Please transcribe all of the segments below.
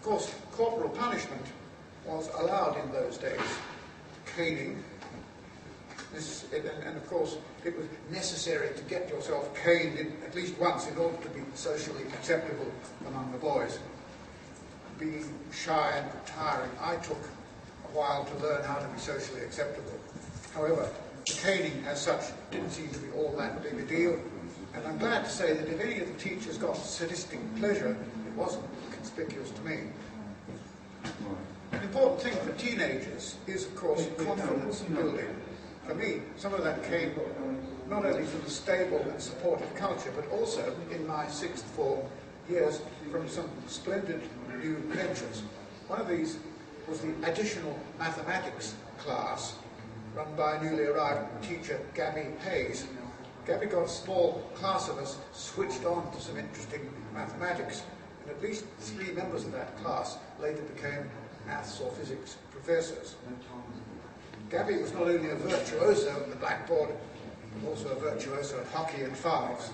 Of course, corporal punishment was allowed in those days, caning. And of course, it was necessary to get yourself caned at least once in order to be socially acceptable among the boys. Being shy and retiring, I took a while to learn how to be socially acceptable. However, the caning as such didn't seem to be all that big a deal, and I'm glad to say that if any of the teachers got sadistic pleasure, it wasn't conspicuous to me. An important thing for teenagers is, of course, confidence building. For me, some of that came not only from the stable and supportive culture, but also in my sixth form years from some splendid new ventures. One of these was the additional mathematics class run by a newly arrived teacher, Gabby Hayes. Gabby got a small class of us switched on to some interesting mathematics, and at least 3 members of that class later became maths or physics professors. Gabby was not only a virtuoso at the blackboard, but also a virtuoso at hockey and fives.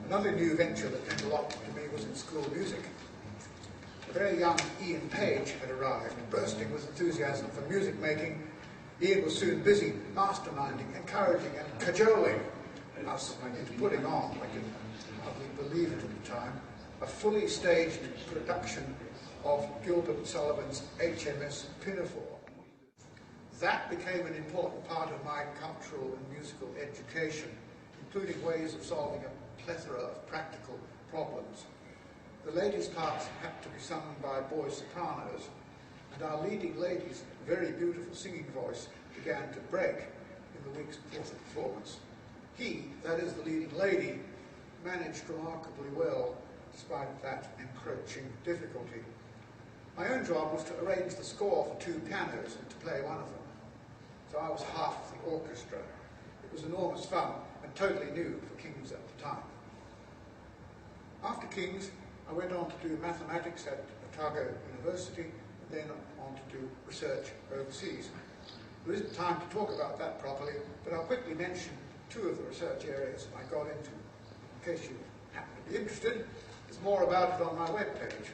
Another new venture that meant a lot to me was in school music. A very young Ian Page had arrived, bursting with enthusiasm for music making. Ian was soon busy masterminding, encouraging and cajoling us into putting on, I could hardly believe it at the time, a fully staged production of Gilbert Sullivan's HMS Pinafore. That became an important part of my cultural and musical education, including ways of solving a plethora of practical problems. The ladies' parts had to be sung by boy sopranos, and our leading lady's very beautiful singing voice began to break in the weeks before the performance. He, that is the leading lady, managed remarkably well despite that encroaching difficulty. My own job was to arrange the score for 2 pianos and to play one of them. So I was half of the orchestra. It was enormous fun and totally new for King's at the time. After King's, I went on to do mathematics at Otago University, and then on to do research overseas. There isn't time to talk about that properly, but I'll quickly mention 2 of the research areas I got into. In case you happen to be interested, there's more about it on my webpage.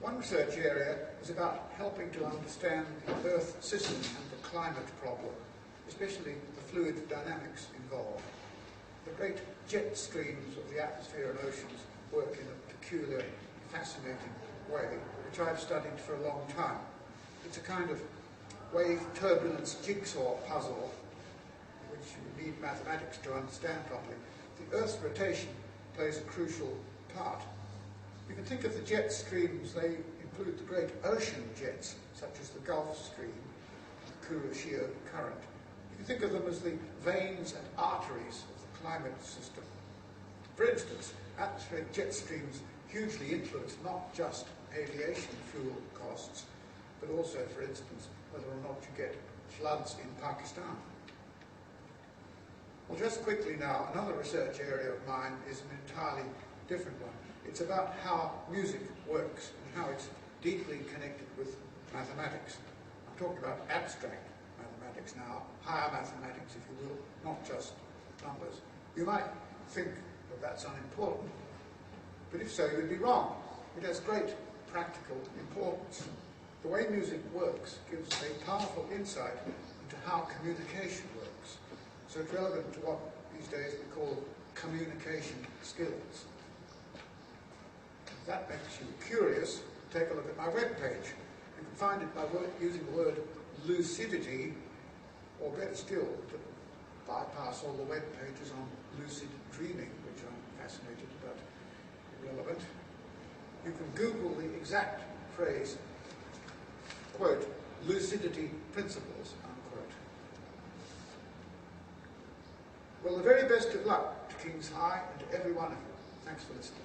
One research area was about helping to understand the Earth system and the climate problem, especially the fluid dynamics involved. The great jet streams of the atmosphere and oceans work in a peculiar, fascinating way, which I've studied for a long time. It's a kind of wave turbulence jigsaw puzzle, which you need mathematics to understand properly. The Earth's rotation plays a crucial part. You can think of the jet streams, they include the great ocean jets, such as the Gulf Stream, the Kuroshio Current. You can think of them as the veins and arteries of the climate system. For instance, atmospheric jet streams hugely influence not just aviation fuel costs, but also, for instance, whether or not you get floods in Pakistan. Well, just quickly now, another research area of mine is an entirely different one. It's about how music works and how it's deeply connected with mathematics. I'm talking about abstract mathematics now, higher mathematics, if you will, not just numbers. You might think that that's unimportant, but if so, you'd be wrong. It has great practical importance. The way music works gives a powerful insight into how communication works. So it's relevant to what these days we call communication skills. If that makes you curious, take a look at my webpage. You can find it by using the word lucidity, or better still, to bypass all the web pages on lucid dreaming, which I'm fascinated but irrelevant. You can Google the exact phrase, quote, lucidity principles, unquote. Well, the very best of luck to King's High and to every one of you. Thanks for listening.